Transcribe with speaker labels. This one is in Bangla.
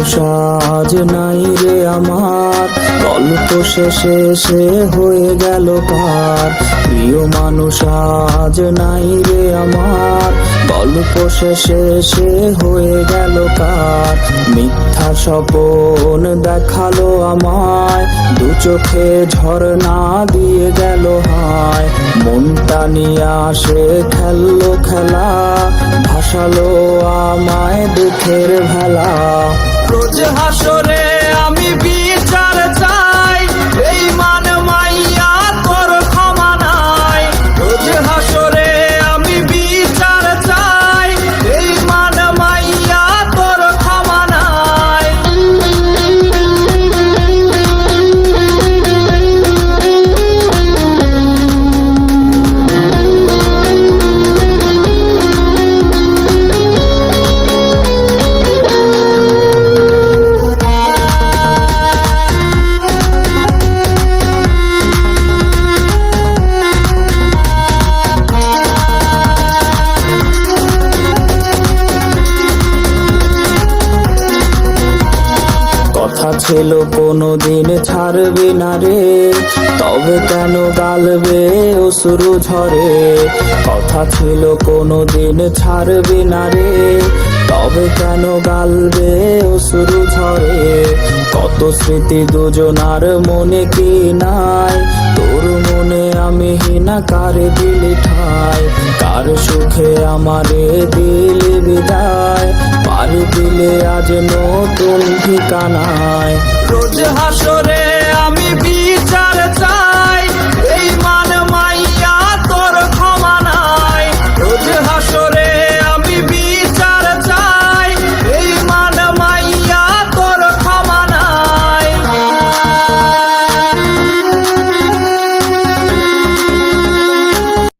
Speaker 1: মানুষ আজ নাই রে আমার, গল্প শেষে সে হয়ে গেল কার। প্রিয় মানুষ আজ নাই রে আমার, গল্প শেষে সে হয়ে গেল কার। মিথ্যা স্বপন দেখালো আমায়, দু চোখে ঝরনা দিয়ে গেল হায়। মনটা নিয়ে আসে খেললো খেলা, ভাসালো আমায় দুঃখের ভেলা। রোজ হাসরে আমি বিচার চাই, এই মান মাইয়া তোর ক্ষমা নাই। রোজ হাসরে আমি বিচার চাই, এই মান মাইয়া তোর ক্ষমা নাই। কথা ছিল কোনোদিন ছাড়বে না রে, তবে কেন গালবে অশ্রু ঝরে। কথা ছিল কোনোদিন ছাড়বে না রে, তবে কেন গালবে অশ্রু ঝরে। কত স্মৃতি দুজনার মনে কি নাই, তোর মনে আমি হিনা কারে দিলি ঠাই। কার সুখে আমারে দিলি বিদায়, পারি দিলে আজ নতুন ঠিকানায়। রোজ হাসরে আমি